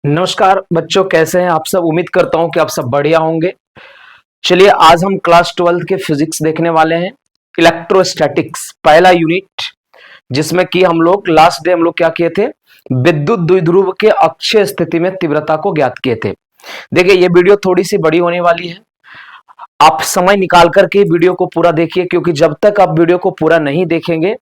नमस्कार बच्चों, कैसे हैं आप सब। उम्मीद करता हूं कि आप सब बढ़िया होंगे। चलिए आज हम क्लास 12 के फिजिक्स देखने वाले हैं। इलेक्ट्रोस्टैटिक्स पहला यूनिट, जिसमें कि हम लोग लास्ट डे हम लोग क्या किए थे, विद्युत द्विध्रुव के अक्षीय स्थिति में तीव्रता को ज्ञात किए थे। देखिए ये वीडियो थोड़ी सी बड़ी होने वाली है, आप समय निकाल करके वीडियो को पूरा देखिए, क्योंकि जब तक आप वीडियो को पूरा नहीं देखेंगे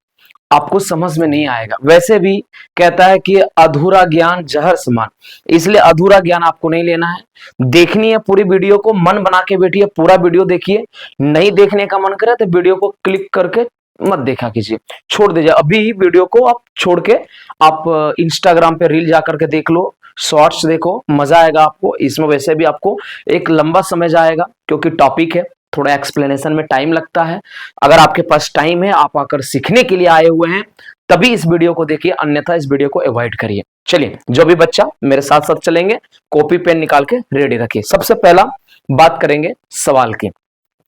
आपको समझ में नहीं आएगा। वैसे भी कहता है कि अधूरा ज्ञान जहर समान, इसलिए अधूरा ज्ञान आपको नहीं लेना है, देखनी है पूरी वीडियो को। मन बना के बैठिए, पूरा वीडियो देखिए। नहीं देखने का मन करे तो वीडियो को क्लिक करके मत देखा कीजिए, छोड़ दीजिए। अभी ही वीडियो को आप छोड़ के आप इंस्टाग्राम पे रील जाकर के देख लो, शॉर्ट्स देखो, मजा आएगा आपको इसमें। वैसे भी आपको एक लंबा समय जाएगा क्योंकि टॉपिक है, थोड़ा एक्सप्लेनेशन में टाइम लगता है। अगर आपके पास टाइम है, आप आकर सीखने के लिए आए हुए हैं, तभी इस वीडियो को देखिए, अन्यथा इस वीडियो को अवॉइड करिए। चलिए, जो भी बच्चा मेरे साथ साथ चलेंगे, कॉपी पेन निकाल के रेडी रखिए। सबसे पहला बात करेंगे सवाल की।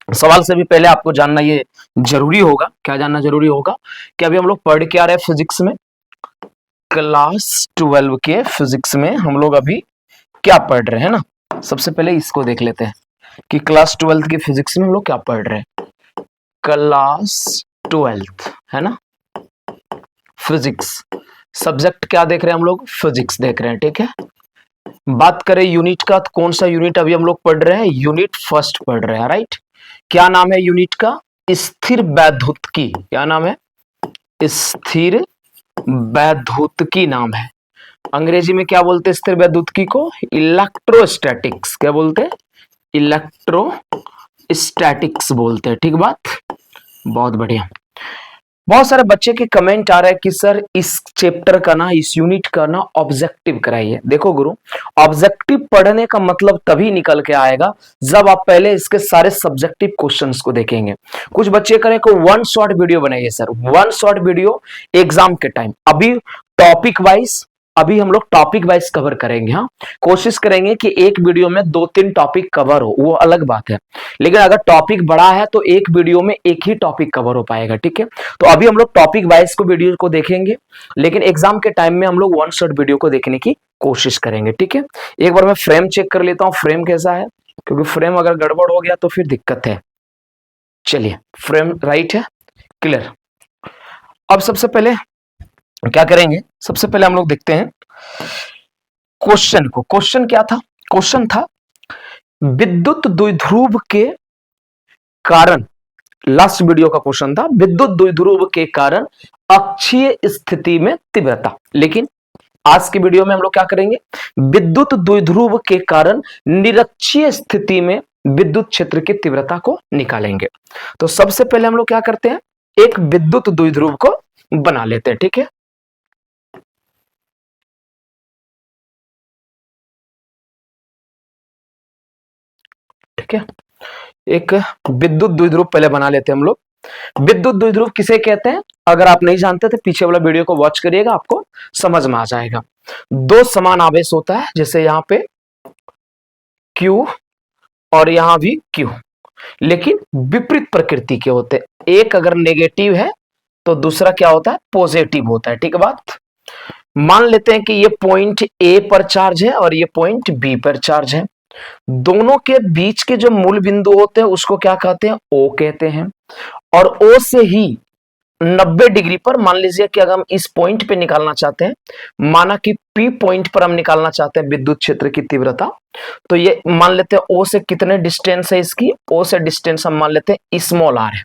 सवाल से भी पहले आपको जानना ये जरूरी होगा, क्या जानना जरूरी होगा कि अभी हम लोग पढ़ के आ रहे हैं फिजिक्स में, क्लास 12 के फिजिक्स में हम लोग अभी क्या पढ़ रहे हैं ना। सबसे पहले इसको देख लेते हैं कि क्लास 12 की फिजिक्स में हम लोग क्या पढ़ रहे हैं। क्लास 12 है ना, फिजिक्स सब्जेक्ट क्या देख रहे हैं हम लोग, फिजिक्स देख रहे हैं, ठीक है। बात करें यूनिट का, तो कौन सा यूनिट अभी हम लोग पढ़ रहे हैं, यूनिट फर्स्ट पढ़ रहे हैं, राइट। क्या नाम है यूनिट का, स्थिर वैद्युतिकी। क्या नाम है, स्थिर वैद्युतिकी नाम है। अंग्रेजी में क्या बोलते हैं स्थिर वैद्युतिकी को, इलेक्ट्रोस्टैटिक्स। क्या बोलते हैं, इलेक्ट्रोस्टैटिक्स बोलते हैं, ठीक बात, बहुत बढ़िया। बहुत सारे बच्चे के कमेंट आ रहे हैं कि सर इस चैप्टर का ना, इस यूनिट का ना ऑब्जेक्टिव कराइए। देखो गुरु, ऑब्जेक्टिव पढ़ने का मतलब तभी निकल के आएगा जब आप पहले इसके सारे सब्जेक्टिव क्वेश्चंस को देखेंगे। कुछ बच्चे करें को वन शॉर्ट वीडियो बनाइए sir, one short video exam के टाइम। अभी टॉपिक वाइज, अभी हम लोग टॉपिक वाइज कवर करेंगे। हाँ, कोशिश करेंगे कि एक वीडियो में 2-3 टॉपिक कवर हो, वो अलग बात है। लेकिन अगर टॉपिक बड़ा है तो एक वीडियो में एक ही टॉपिक कवर हो पाएगा, ठीक है। तो अभी हम लोग टॉपिक वाइज को वीडियो को देखेंगे, लेकिन एग्जाम के टाइम में हम लोग वन शॉट वीडियो को देखने की कोशिश करेंगे, ठीक है। एक बार मैं फ्रेम चेक कर लेता हूं, फ्रेम कैसा है, क्योंकि फ्रेम अगर गड़बड़ हो गया तो फिर दिक्कत है। चलिए, फ्रेम राइट है, क्लियर। अब सबसे पहले क्या करेंगे, सबसे पहले हम लोग देखते हैं क्वेश्चन को। क्वेश्चन क्या था, क्वेश्चन था विद्युत द्विध्रुव के कारण, लास्ट वीडियो का क्वेश्चन था विद्युत द्विध्रुव के कारण अक्षीय स्थिति में तीव्रता। लेकिन आज की वीडियो में हम लोग क्या करेंगे, विद्युत द्विध्रुव के कारण निरक्षीय स्थिति में विद्युत क्षेत्र की तीव्रता को निकालेंगे। तो सबसे पहले हम लोग क्या करते हैं, एक विद्युत द्विध्रुव को बना लेते हैं, ठीक है। ठीक है, एक विद्युत द्विध्रुव पहले बना लेते हैं हम लोग। विद्युत द्विध्रुव किसे कहते हैं, अगर आप नहीं जानते तो पीछे वाला वीडियो को वॉच करिएगा, आपको समझ में आ जाएगा। दो समान आवेश होता है, जैसे यहां पे Q और यहां भी Q, लेकिन विपरीत प्रकृति के होते हैं। एक अगर नेगेटिव है तो दूसरा क्या होता है, पॉजिटिव होता है, ठीक है बात। मान लेते हैं कि ये पॉइंट A पर चार्ज है और ये पॉइंट B पर चार्ज है। दोनों के बीच के जो मूल बिंदु होते हैं उसको क्या कहते हैं, O कहते हैं। और O से ही 90 डिग्री पर, मान लीजिए कि अगर हम इस पॉइंट पे निकालना चाहते हैं, माना कि P पॉइंट पर हम निकालना चाहते हैं विद्युत क्षेत्र की तीव्रता, तो ये मान लेते हैं O से कितने डिस्टेंस है इसकी, O से डिस्टेंस हम मान लेते हैं स्मॉल r है।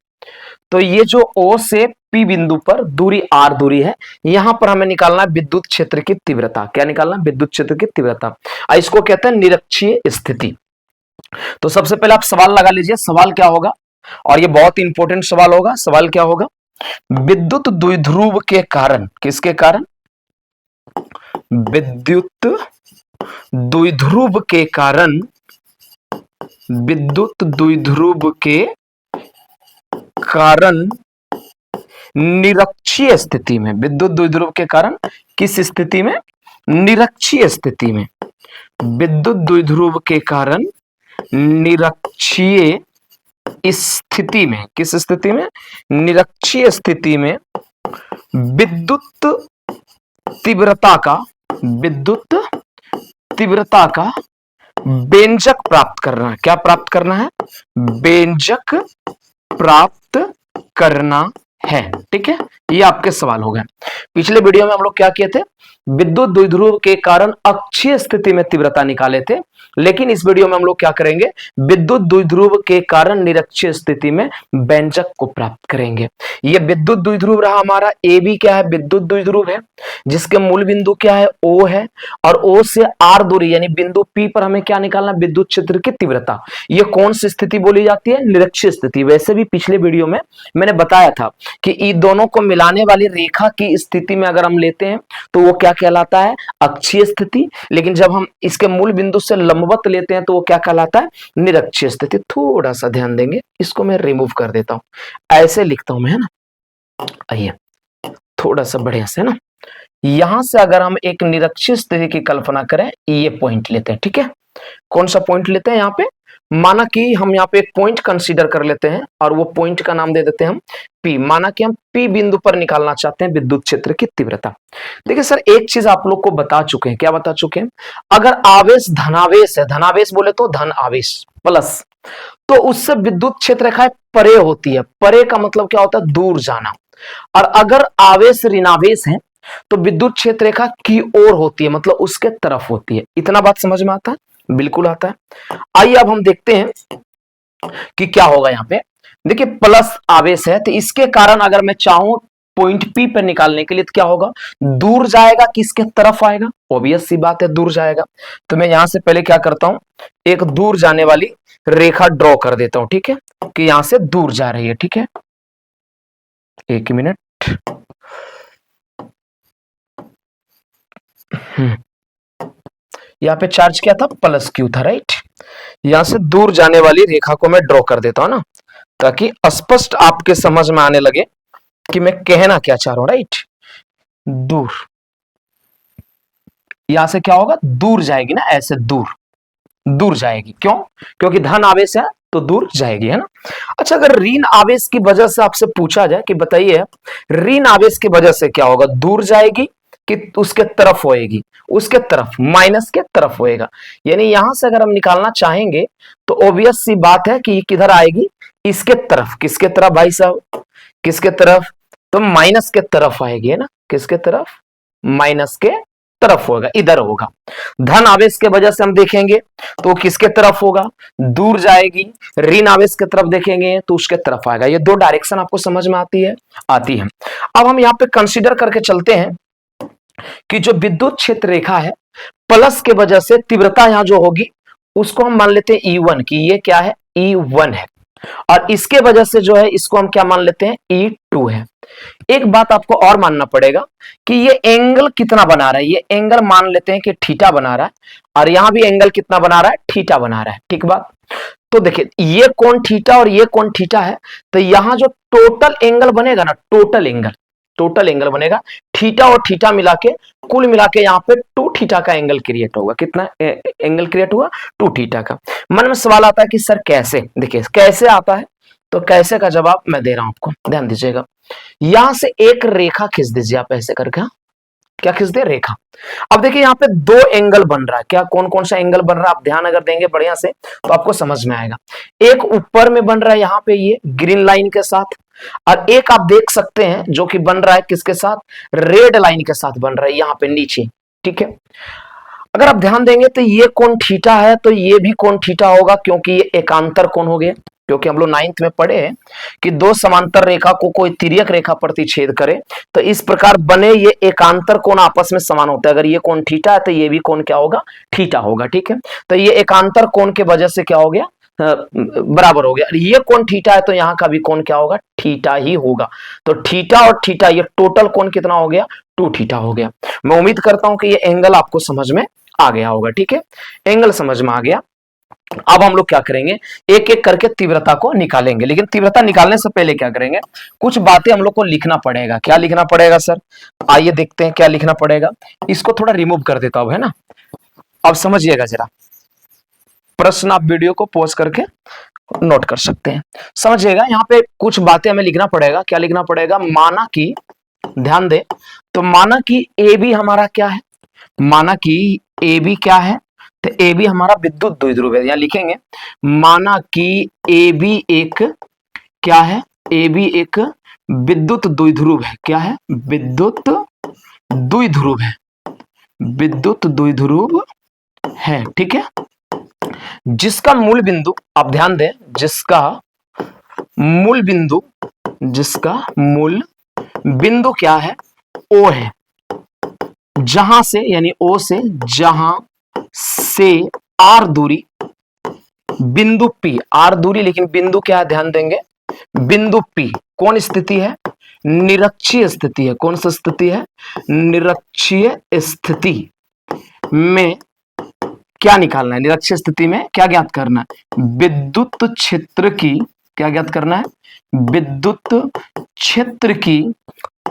तो ये जो O से P बिंदु पर दूरी r दूरी है, यहां पर हमें निकालना है विद्युत क्षेत्र की तीव्रता। क्या निकालना है, विद्युत क्षेत्र की तीव्रता। इसको कहते हैं निरक्षीय स्थिति। तो सबसे पहले आप सवाल लगा लीजिए, सवाल क्या होगा, और ये बहुत इंपॉर्टेंट सवाल होगा। सवाल क्या होगा, विद्युत द्विध्रुव के कारण, किसके कारण, विद्युत द्विध्रुव के कारण, विद्युत द्विध्रुव के कारण निरक्षीय स्थिति में, विद्युत द्विध्रुव के कारण किस स्थिति में, निरक्षीय स्थिति में, विद्युत द्विध्रुव के कारण निरक्षीय स्थिति में, किस स्थिति में, निरक्षीय स्थिति में विद्युत तीव्रता का, विद्युत तीव्रता का व्यंजक प्राप्त करना है। क्या प्राप्त करना है? व्यंजक प्राप्त करना है। ठीक है, ये आपके सवाल हो गए। पिछले वीडियो में हम लोग क्या किए थे? विद्युत द्विध्रुव के कारण अक्षीय स्थिति में तीव्रता निकाले थे, लेकिन इस वीडियो में हम लोग क्या करेंगे? विद्युत द्विध्रुव के कारण निरक्षीय स्थिति में व्यंजक को प्राप्त करेंगे। ये विद्युत द्विध्रुव रहा हमारा। ए बी क्या है? विद्युत द्विध्रुव है, जिसके मूल बिंदु क्या है? O है, और O से R दूरी यानी बिंदु P पर हमें क्या निकालना? विद्युत क्षेत्र की तीव्रता। ये कौन सी स्थिति बोली जाती है? निरक्षीय स्थिति। वैसे भी पिछले वीडियो में मैंने बताया था कि इन दोनों को मिलाने वाली रेखा की स्थिति में अगर हम लेते हैं तो वो क्या कहलाता है? अक्षीय स्थिति। लेकिन जब हम इसके मूल बिंदु से लंबवत लेते हैं तो वो क्या कहलाता है? निरक्षीय स्थिति। थोड़ा सा ध्यान देंगे, इसको मैं रिमूव कर देता हूं, ऐसे लिखता हूं मैं, है ना। आइए थोड़ा सा बढ़िया से ना, यहां से अगर हम एक निरक्षीय स्थिति की कल्पना करें, ये पॉइंट लेते हैं। ठीक है, कौन सा पॉइंट लेते हैं? यहाँ पे माना कि हम यहाँ पे एक पॉइंट कंसीडर कर लेते हैं और वो पॉइंट का नाम दे देते हैं हम P। माना कि हम P बिंदु पर निकालना चाहते हैं विद्युत क्षेत्र की तीव्रता। देखिए सर, एक चीज आप लोग को बता चुके हैं। क्या बता चुके हैं? अगर आवेश धनावेश है, धनावेश बोले तो धन आवेश प्लस, तो उससे विद्युत क्षेत्र रेखाएं परे होती है। परे का मतलब क्या होता है? दूर जाना। और अगर आवेश ऋणावेश है तो विद्युत क्षेत्र रेखा की ओर होती है, मतलब उसके तरफ होती है। इतना बात समझ में आता है? बिल्कुल आता है। आइए अब हम देखते हैं कि क्या होगा यहाँ पे। देखिए प्लस आवेश है, तो इसके कारण अगर मैं चाहूं पॉइंट P पर निकालने के लिए तो क्या होगा? दूर जाएगा, किसके तरफ आएगा? ऑब्वियस सी बात है, दूर जाएगा। तो मैं यहां से पहले क्या करता हूं, एक दूर जाने वाली रेखा ड्रॉ कर देता हूं। ठीक है, कि यहां से दूर जा रही है। ठीक है, एक मिनट। यहाँ पे चार्ज क्या था? प्लस क्यू था, राइट। यहां से दूर जाने वाली रेखा को मैं ड्रॉ कर देता हूं ना, ताकि स्पष्ट आपके समझ में आने लगे कि मैं कहना क्या चाह रहा हूं, राइट। दूर, यहां से क्या होगा? दूर जाएगी ना, ऐसे दूर, दूर जाएगी। क्यों? क्योंकि धन आवेश है तो दूर जाएगी, है ना। अच्छा, अगर ऋण आवेश की वजह से आपसे पूछा जाए कि बताइए ऋण आवेश की वजह से क्या होगा? दूर जाएगी कि उसके तरफ होएगी? उसके तरफ, माइनस के तरफ होएगा। यानी यहां से अगर हम निकालना चाहेंगे तो ऑब्वियस सी बात है कि किधर आएगी? इसके तरफ। किसके तरफ भाई साहब? किसके तरफ? तो माइनस के तरफ आएगी, है ना। किसके तरफ? माइनस के तरफ होगा, इधर होगा। धन आवेश के वजह से हम देखेंगे तो किसके तरफ होगा? दूर जाएगी। ऋण आवेश के तरफ देखेंगे तो उसके तरफ आएगा। ये दो डायरेक्शन आपको समझ में आती है? आती है। अब हम यहाँ पे कंसीडर करके चलते हैं कि जो विद्युत क्षेत्र रेखा है, प्लस के वजह से तीव्रता यहां जो होगी उसको हम मान लेते हैं E1 की। ये क्या है? E1 है। और इसके वजह से जो है इसको हम क्या मान लेते हैं? E2 है। एक बात आपको और मानना पड़ेगा कि ये एंगल कितना बना रहा है। ये एंगल मान लेते हैं कि थीटा बना रहा है, और यहां भी एंगल कितना बना रहा है? थीटा बना रहा है। ठीक बात। तो देखिए, ये कोण थीटा और ये कोण थीटा है, तो यहां जो टोटल एंगल बनेगा ना, टोटल एंगल बनेगा, थीटा और थीटा मिला के, कुल मिला के यहाँ पे 2 थीटा का एंगल क्रिएट होगा। कितना एंगल क्रिएट हुआ? 2 थीटा का। मन में सवाल आता है कि सर कैसे? देखिए कैसे आता है, तो कैसे का जवाब मैं दे रहा हूं आपको, ध्यान दीजिएगा। यहां से एक रेखा खींच दीजिए आप ऐसे करके। क्या खींच दे? रेखा। अब देखिए यहाँ पे 2 एंगल बन रहा है। क्या? कौन कौन सा एंगल बन रहा है? आप ध्यान अगर देंगे बढ़िया से तो आपको समझ में आएगा। एक ऊपर में बन रहा है यहाँ पे ये ग्रीन लाइन के साथ, और एक आप देख सकते हैं जो कि बन रहा है किसके साथ? रेड लाइन के साथ बन रहा है यहाँ पे नीचे। ठीक है, अगर आप ध्यान देंगे तो ये कोण थीटा है, तो ये भी कोण थीटा होगा, क्योंकि ये एकांतर कोण हो गया। क्योंकि हम लोग 9th में पढ़े हैं कि दो समांतर रेखा को कोई तिर्यक रेखा प्रतिच्छेद करे तो इस प्रकार बने ये एकांतर कोण आपस में समान होता है। अगर ये कोण थीटा है तो ये भी कोण क्या होगा? थीटा होगा। ठीक है, तो ये एकांतर कोण के वजह से क्या हो गया? बराबर हो गया। ये कोण थीटा है तो यहाँ का भी कोण क्या होगा? थीटा ही होगा। तो थीटा और थीटा ये टोटल कोण कितना हो गया? 2 थीटा हो गया। मैं उम्मीद करता हूं कि ये एंगल आपको समझ में आ गया होगा। ठीक है, एंगल समझ में आ गया। अब हम लोग क्या करेंगे? एक एक करके तीव्रता को निकालेंगे, लेकिन तीव्रता निकालने से पहले क्या करेंगे? कुछ बातें हम लोग को लिखना पड़ेगा। क्या लिखना पड़ेगा सर? आइए देखते हैं क्या लिखना पड़ेगा। इसको थोड़ा रिमूव कर देता हूं, है ना। अब समझिएगा जरा, प्रश्न आप वीडियो को पॉज करके नोट कर सकते हैं। समझिएगा, यहाँ पे कुछ बातें हमें लिखना पड़ेगा। क्या लिखना पड़ेगा? माना कि, ध्यान दे, तो माना कि ए बी हमारा क्या है? माना कि ए बी क्या है? तो ए बी हमारा विद्युत द्विध्रुव है, यहां लिखेंगे माना कि ए बी एक क्या है, ए बी एक विद्युत द्विध्रुव है। क्या है? विद्युत द्विध्रुव है, विद्युत द्विध्रुव है। ठीक है, जिसका मूल बिंदु, आप ध्यान दें, जिसका मूल बिंदु, जिसका मूल बिंदु क्या है? ओ है। जहां से, यानी ओ से, जहां से आर दूरी, बिंदु पी, आर दूरी लेकिन बिंदु क्या है? ध्यान देंगे, बिंदु पी कौन स्थिति है? निरक्षीय स्थिति है। कौन सी स्थिति है? निरक्षीय स्थिति में क्या निकालना है? निरक्षीय स्थिति में क्या ज्ञात करना है? विद्युत क्षेत्र की, क्या ज्ञात करना है? विद्युत क्षेत्र की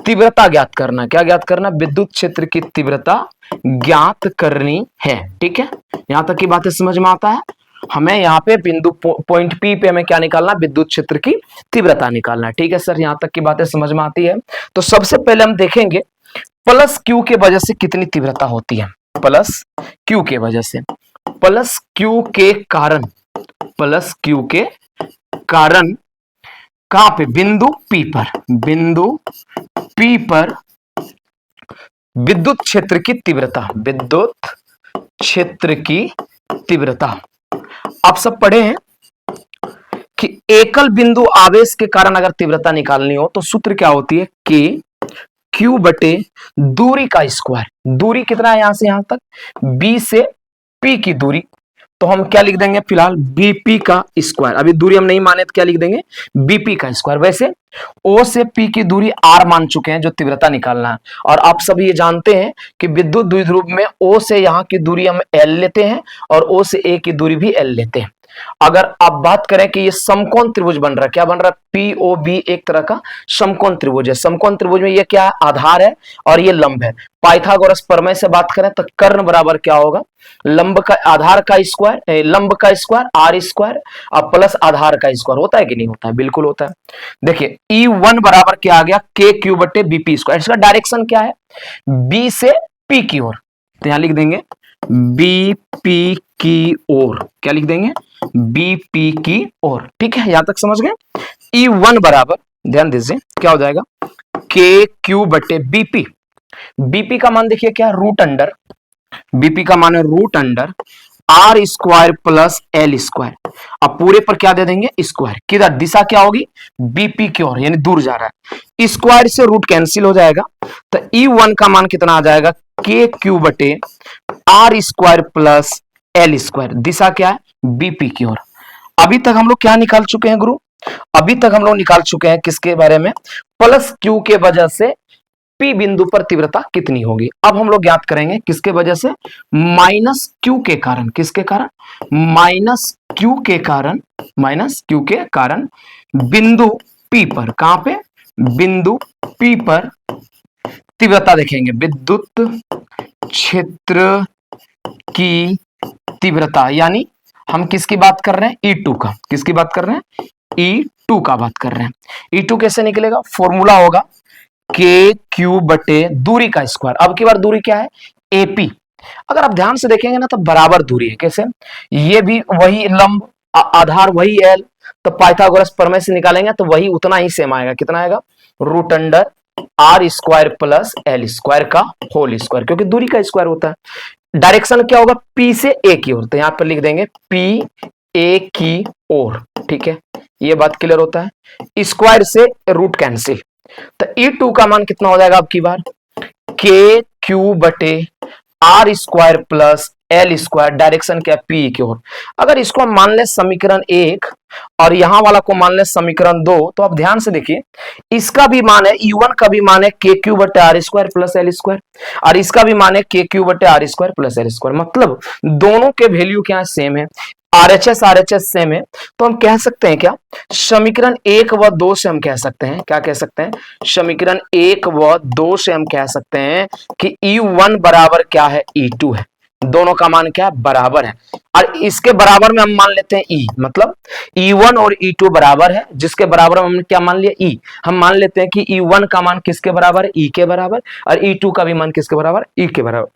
तीव्रता ज्ञात करना। क्या ज्ञात करना? विद्युत क्षेत्र की तीव्रता ज्ञात करनी है। ठीक है, यहां तक की बातें समझ में आता है। हमें यहाँ पे बिंदु पॉइंट पी पे हमें क्या निकालना? विद्युत क्षेत्र की तीव्रता निकालना है। ठीक है सर, यहां तक की बातें समझ में आती है। तो सबसे पहले हम देखेंगे प्लस क्यू के वजह से कितनी तीव्रता होती है। प्लस क्यू के वजह से, प्लस क्यू के कारण, प्लस क्यू के कारण कहां पे? बिंदु पी पर, बिंदु पी पर विद्युत क्षेत्र की तीव्रता, विद्युत क्षेत्र की तीव्रता। आप सब पढ़े हैं कि एकल बिंदु आवेश के कारण अगर तीव्रता निकालनी हो तो सूत्र क्या होती है? के क्यू बटे दूरी का स्क्वायर। दूरी कितना है यहां से यहां तक? बी से पी की दूरी, तो हम क्या लिख देंगे फिलहाल? बीपी का स्क्वायर। अभी दूरी हम नहीं माने तो क्या लिख देंगे? बीपी का स्क्वायर। वैसे ओ से पी की दूरी आर मान चुके हैं जो तीव्रता निकालना है, और आप सब ये जानते हैं कि विद्युत द्विध्रुव में ओ से यहां की दूरी हम एल लेते हैं और ओ से ए की दूरी भी एल लेते हैं। अगर आप बात करें कि ये समकोण त्रिभुज बन रहा है, क्या बन रहा है? पीओबी एक तरह का समकोण त्रिभुज है। समकोण त्रिभुज में ये क्या है? आधार है और ये लंब है। पाइथागोरस प्रमेय से बात करें तो कर्ण बराबर क्या होगा? लंब का आधार का स्क्वायर, लंब का स्क्वायर आर स्क्वायर और प्लस आधार का स्क्वायर। होता है कि नहीं होता है? बिल्कुल होता है। देखिए E1 बराबर क्या आ गया? के क्यू बटे बीपी स्क्वायर। इसका डायरेक्शन क्या है? बी से पी की ओर, तो यहां लिख देंगे बीपी की ओर। क्या लिख देंगे? बीपी की ओर। ठीक है, यहां तक समझ गए। E1 बराबर, ध्यान दीजिए, क्या हो जाएगा? के क्यू बटे बीपी। बीपी का मान देखिए क्या? रूट अंडर, बीपी का मान है root under R square plus L square. अब पूरे पर क्या दे देंगे? स्क्वायर। किधर? दिशा क्या होगी? बीपी की ओर, यानी दूर जा रहा है। स्क्वायर से रूट कैंसिल हो जाएगा, तो E1 का मान कितना आ जाएगा? के क्यू बटे R square plus L square. दिशा क्या है? बीपी की ओर। अभी तक हम लोग क्या निकाल चुके हैं गुरु? अभी तक हम लोग निकाल चुके हैं किसके बारे में? प्लस क्यू के वजह से पी बिंदु पर तीव्रता कितनी होगी। अब हम लोग ज्ञात करेंगे किसके वजह से? माइनस क्यू के कारण। किसके कारण? माइनस क्यू के कारण, माइनस क्यू के कारण बिंदु पी पर। कहां पे? बिंदु पी पर तीव्रता देखेंगे, विद्युत क्षेत्र की तीव्रता। यानी हम किसकी बात कर रहे हैं? E2 का। किसकी बात कर रहे हैं? E2 का बात कर रहे हैं। E2 कैसे निकलेगा? फॉर्मूला होगा के क्यू बटे दूरी का स्क्वायर। अब की बार दूरी क्या है? एपी। अगर आप ध्यान से देखेंगे ना तो बराबर दूरी है। कैसे? ये भी वही लंब, आधार वही एल, तो पाइथागोरस प्रमेय से निकालेंगे तो वही उतना ही सेम आएगा। कितना आएगा? Root under R square plus L square का होल स्क्वायर, क्योंकि दूरी का स्क्वायर होता है। डायरेक्शन क्या होगा? पी से ए की ओर, तो यहां पर लिख देंगे पी ए की ओर। ठीक है, ये बात क्लियर होता है। स्क्वायर से रूट कैंसिल, तो E2 का मान कितना हो जाएगा अब की बार? के क्यू बटे R square plus L square. Direction क्या? पी की ओर। अगर इसको हम मान ले समीकरण 1 और यहां वाला को मान ले समीकरण 2, तो आप ध्यान से देखिए, इसका भी मान है E1 का भी मान है के क्यू बटे R square plus L square, और इसका भी मान है के क्यू बटे R square plus L square. मतलब दोनों के वैल्यू क्या सेम है, आरएचएस सेम है। तो हम कह सकते हैं क्या? समीकरण 1 व 2 से हम कह सकते हैं, क्या कह सकते हैं? समीकरण 1 व 2 से हम कह सकते हैं कि E1 बराबर क्या है? E2 है। दोनों का मान क्या है? बराबर है। और इसके बराबर में हम मान लेते हैं E, मतलब E1 और E2 बराबर है, जिसके बराबर में हमने क्या मान लिया? E। हम मान लेते हैं कि E1 का मान किसके बराबर है? E के बराबर, और E2 का भी मान किसके बराबर? E के बराबर।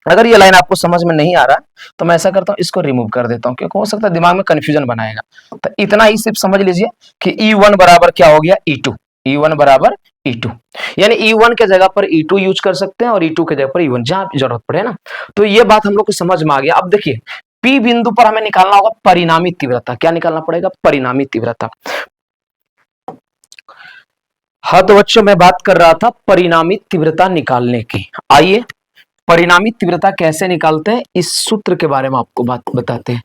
अगर ये लाइन आपको समझ में नहीं आ रहा तो मैं ऐसा करता हूं, इसको रिमूव कर देता हूं, क्योंकि हो सकता है दिमाग में कंफ्यूजन बनाएगा। तो इतना ही सिर्फ समझ लीजिए कि E1 बराबर क्या हो गया, E2। E1 बराबर E2, यानी E1 के जगह पर E2 यूज कर सकते हैं और E2 के जगह पर E1, जहां जरूरत पड़े ना। तो ये बात हम लोग को समझ में आ गया। अब देखिए P बिंदु पर हमें निकालना होगा परिणामी तीव्रता। क्या निकालना पड़ेगा, परिणामी तीव्रता। हाँ तो बच्चों मैं बात कर रहा था परिणामी तीव्रता निकालने की। आइए परिणामी तीव्रता कैसे निकालते हैं इस सूत्र के बारे में आपको बात बताते हैं।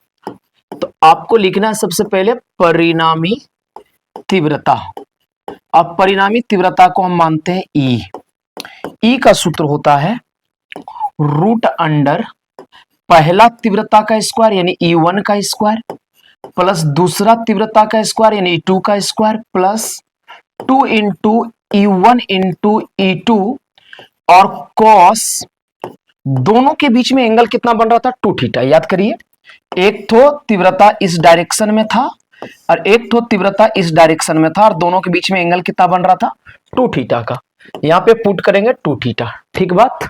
तो आपको लिखना है सबसे पहले परिणामी तीव्रता। अब परिणामी तीव्रता को हम मानते हैं ई। ई का सूत्र होता है रूट अंडर पहला तीव्रता का स्क्वायर यानी E1 का स्क्वायर प्लस दूसरा तीव्रता का स्क्वायर यानी E2 का square plus 2 into E1 into E2 और कॉस दोनों के बीच में एंगल कितना बन रहा था, 2 थीटा। याद करिए, एक तो तीव्रता इस डायरेक्शन में था और एक तो तीव्रता इस डायरेक्शन में था और दोनों के बीच में एंगल कितना बन रहा था, 2 थीटा का। यहां पे पुट करेंगे 2 थीटा। ठीक बात,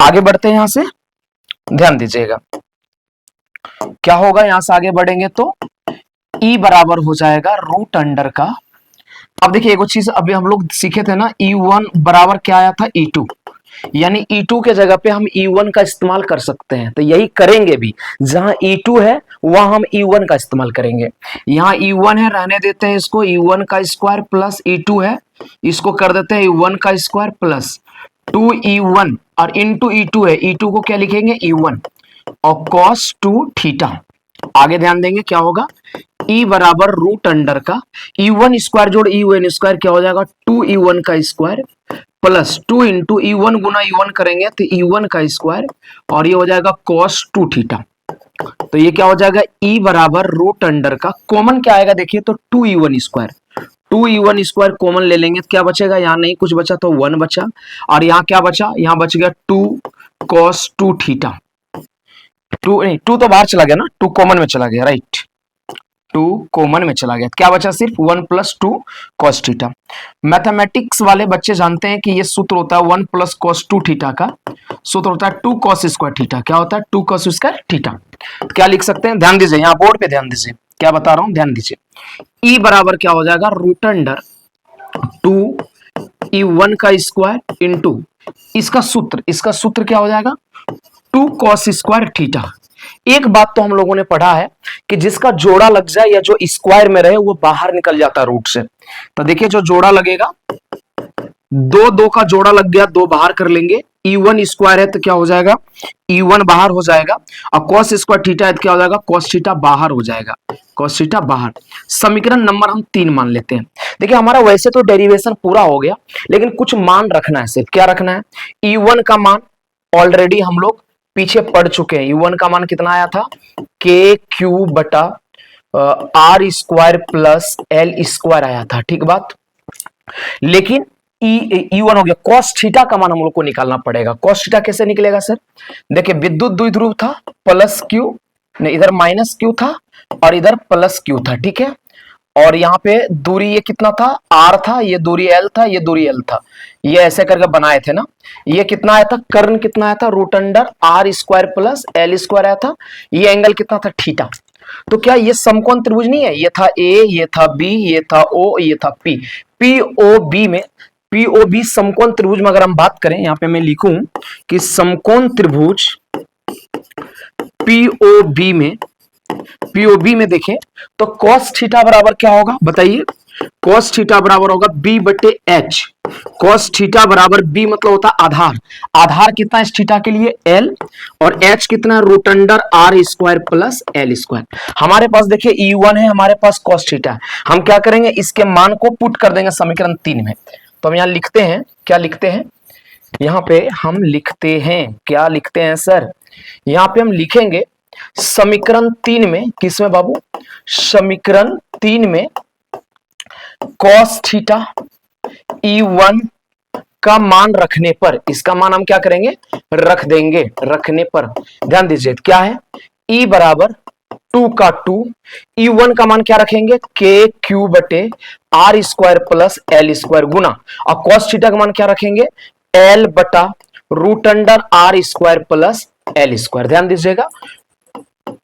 आगे बढ़ते हैं। यहां से ध्यान दीजिएगा क्या होगा, यहां से आगे बढ़ेंगे तो E बराबर हो जाएगा रूट अंडर का। अब देखिए एक चीज अभी हम लोग सीखे थे ना, E1 बराबर क्या आया था, E2, यानी E2 के जगह पे हम E1 का इस्तेमाल कर सकते हैं। तो यही करेंगे भी, जहां E2 है वहां हम E1 का इस्तेमाल करेंगे। यहां E1 है, रहने देते हैं इसको, E1 का स्क्वायर प्लस E2 है, इसको कर देते हैं E1 का स्क्वायर प्लस 2E1 और इंटू E2 है, E2 को क्या लिखेंगे, E1 और cos 2 थीटा। आगे ध्यान देंगे क्या होगा, E बराबर रूट अंडर का E1 स्क्वायर जोड़ E1 स्क्वायर क्या हो जाएगा, 2E1 का स्क्वायर प्लस 2 इंटू E1 गुना E1 करेंगे तो E1 का स्क्वायर और ये हो जाएगा cos 2 थीटा। तो ये क्या हो जाएगा, E बराबर रूट अंडर का, कॉमन क्या आएगा देखिए तो 2E1 square, 2E1 square common ले लेंगे तो क्या बचेगा, यहाँ नहीं कुछ बचा तो 1 बचा और यहाँ क्या बचा, यहाँ बच गया 2 cos 2 थीटा। 2 नहीं, 2 तो बाहर चला गया ना, 2 कॉमन में चला गया, राइट, 2 कॉमन में चला गया, क्या बचा सिर्फ 1 प्लस 2 cos थीटा। मैथमेटिक्स वाले बच्चे जानते हैं कि ये सूत्र होता है 1 प्लस cos 2 थीटा का सूत्र होता है 2 cos स्क्वायर थीटा। क्या होता है, 2 cos स्क्वायर थीटा। क्या लिख सकते हैं, ध्यान दीजिए, यहाँ बोर्ड पे ध्यान दीजिए क्या बता रहा हूं, ध्यान दीजिए। E बराबर क्या हो जाएगा, रूट अंडर 2E1 का स्क्वायर इंटू इसका सूत्र क्या हो जाएगा, 2 cos स्क्वायर थीटा। एक बात तो हम लोगों ने पढ़ा है कि जिसका जोड़ा लग जाए या जो स्क्वायर में रहे वो बाहर निकल जाता है रूट से। तो देखिए जो जोड़ा लगेगा, 2 का जोड़ा लग गया, 2 बाहर कर लेंगे, E1 स्क्वायर है तो क्या हो जाएगा, E1 बाहर हो जाएगा और cos स्क्वायर थीटा है तो क्या हो जाएगा, cos थीटा बाहर हो जाएगा, cos थीटा बाहर। समीकरण नंबर हम 3 मान लेते हैं। देखिए हमारा वैसे तो डेरिवेशन पूरा हो गया, लेकिन कुछ मान रखना है, सिर्फ क्या रखना है, E1 का मान ऑलरेडी हम लोग पीछे पढ़ चुके हैं। E1 का मान कितना आया था, के क्यू बटा R square plus L square आया था। ठीक बात, लेकिन E1 हो गया, cos थीटा का मान हम लोग को निकालना पड़ेगा। cos थीटा कैसे निकलेगा सर, देखिए विद्युत द्विध्रुव था, प्लस क्यू नहीं, इधर माइनस क्यू था और इधर प्लस क्यू था, ठीक है। और यहाँ पे दूरी ये कितना था, आर था, ये दूरी एल था, ये दूरी एल था, ये ऐसे करके बनाए थे ना। ये कितना आया था, कर्ण कितना आया था, root under R square plus L square आया था। ये एंगल कितना था, थीटा। तो क्या ये समकोण त्रिभुज नहीं है, ये था ए, ये था बी, ये था ओ, ये था पी। पीओबी में, पीओबी समकोण त्रिभुज में अगर हम बात करें, यहाँ पे मैं लिखूं कि समकोण त्रिभुज पीओबी में देखें तो cos थीटा बराबर क्या होगा बताइए, cos थीटा बराबर होगा b बटे h। cos थीटा बराबर b मतलब होता है आधार, आधार कितना है इस थीटा के लिए, l, और h कितना है, root under r square plus l square. हमारे पास देखिए E1 है, हमारे पास cos थीटा है, हम क्या करेंगे, इसके मान को पुट कर देंगे समीकरण 3 में। तो हम यहाँ लिखते हैं, क्या लिखते हैं, यहाँ पे हम लिखते हैं, क्या लिखते हैं सर, यहाँ पे हम लिखेंगे समीकरण 3 में, किसमें बाबू, समीकरण 3 में cos थीटा E1 का मान रखने पर, इसका मान हम क्या करेंगे, रख देंगे, रखने पर ध्यान दीजिए क्या है, E बराबर 2 का 2, E1 का मान क्या रखेंगे, के क्यू बटे R square plus L square गुना, और cos थीटा का मान क्या रखेंगे, एल बटा root under R square plus L square. ध्यान दीजिएगा,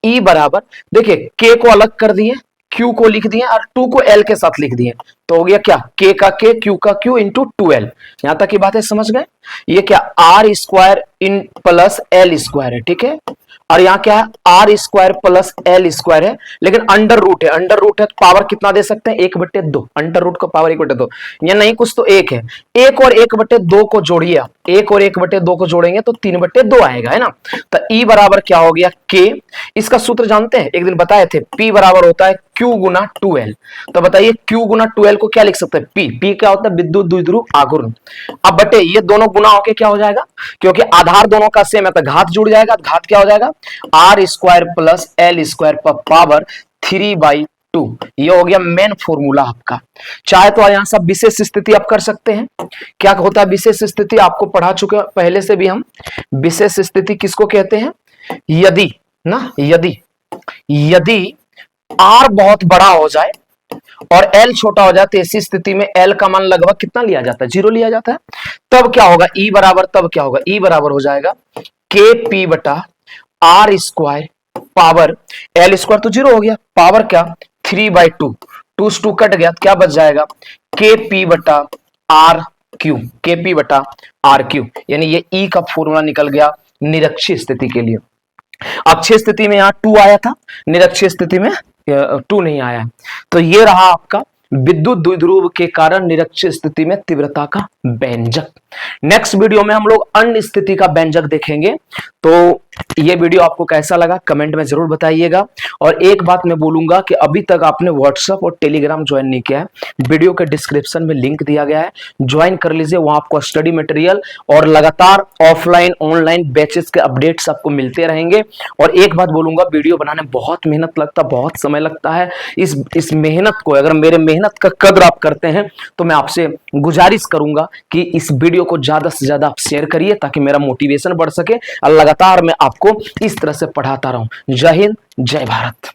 E बराबर, देखिए K को अलग कर दिए, Q को लिख दिए और 2 को L के साथ लिख दिए, तो हो गया क्या, K का K, Q का Q इंटू 2L। यहां तक की बातें समझ गए? ये क्या, R square in plus L square है, ठीक है। और यहाँ क्या है, R square plus L square है, लेकिन अंडर रूट है, अंडर रूट है तो पावर कितना दे सकते हैं, 1/2, अंडर रूट का पावर 1/2, या नहीं कुछ तो एक है, 1 और 1/2 को जोड़िए आप, 1 और 1/2 को जोड़ेंगे तो 3/2 आएगा, है ना। तो ई बराबर क्या हो गया, के। इसका सूत्र जानते हैं, एक दिन बताए थे, पी बराबर होता है क्यू गुना 2L। तो बताइए क्यू गुना 2L को क्या लिख सकते हैं, पी क्या होता है, विद्युत द्विध्रुव आघूर्ण। अब बटे ये दोनों गुना होके क्या हो जाएगा, क्योंकि आधार दोनों का सेम है तो घात जुड़ जाएगा, घात क्या हो जाएगा, R square plus L square पर पावर 3/2। ये हो गया मेन फॉर्मूला आपका। चाहे तो यहां सब विशेष स्थिति आप कर सकते हैं। क्या होता है विशेष स्थिति, आपको पढ़ा चुके हैं पहले से भी हम। विशेष स्थिति किसको कहते हैं, यदि ना, यदि आर बहुत बड़ा हो जाए और एल छोटा हो जाए, तो ऐसी स्थिति में एल का मान लगभग कितना लिया जाता है, 0 लिया जाता है। तब क्या होगा, ई बराबर, तब क्या होगा, ई बराबर हो जाएगा के पी बटा R square power L square, तो 0 हो गया, पावर क्या 3/2, 2 से 2 कट गया, क्या बच जाएगा, के पी बटा आर क्यू, के पी बटा आर क्यू। यानी ये ई का फॉर्मूला निकल गया निरक्षीय स्थिति के लिए। अक्षीय स्थिति में यहां 2 आया था, निरक्षीय स्थिति में 2 नहीं आया। तो ये रहा आपका विद्युत द्विध्रुव के कारण निरक्षीय स्थिति में तीव्रता का व्यंजक। नेक्स्ट वीडियो में हम लोग अन्य स्थिति का व्यंजक देखेंगे। तो ये वीडियो आपको कैसा लगा कमेंट में जरूर बताइएगा। और एक बात मैं बोलूंगा कि अभी तक आपने व्हाट्सएप और टेलीग्राम ज्वाइन नहीं किया है, वीडियो के डिस्क्रिप्शन में लिंक दिया गया है, ज्वाइन कर लीजिए। वहां आपको स्टडी मटेरियल और लगातार ऑफलाइन ऑनलाइन बैचेस के अपडेट्स आपको मिलते रहेंगे। और एक बात बोलूंगा, वीडियो बनाने में बहुत मेहनत लगता है, बहुत समय लगता है। इस मेहनत को, अगर मेरे मेहनत का कदर आप करते हैं तो मैं आपसे गुजारिश करूंगा कि इस वीडियो को ज्यादा से ज्यादा आप शेयर करिए, ताकि मेरा मोटिवेशन बढ़ सके और लगातार मैं आपको इस तरह से पढ़ाता रहूं। जय हिंद, जय भारत।